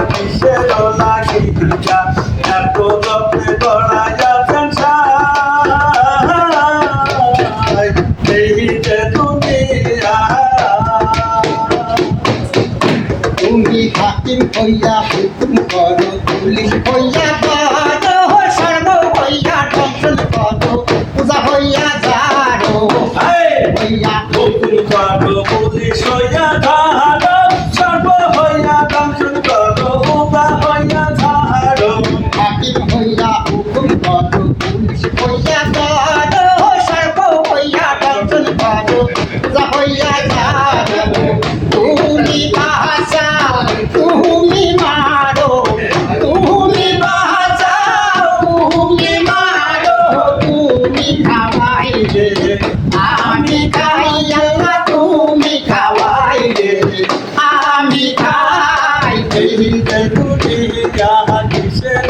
কিসের লাগিয়া এত যত্নে গড়াইয়াছেন সাই এই যে দুনিয়া তুমি হাকিম হইয়া হুকুম করো পুলিশ হইয়া করো সর্ব হইয়া ধ্বংসন করো পূজা হইয়া যারো হইয়া হুকুম করো পুলিশ হইয়া ধারো সর্ব হইয়া দংশন করো উবা হইয়া ধারো হাকিম হইয়া হুকুম করো পুলিশ হইয়া করো সর্ব হইয়া ধ্বংসন করো পূজা হইয়া যারো তুমি বাঁচাও তুমি মারো তুমি বাঁচাও তুমি মারো তুমি খাওয়াইলে আমি খাই আল্লাহ তুমি খাওয়াইলে আমি খাই এই যে দুনিয়া কিসের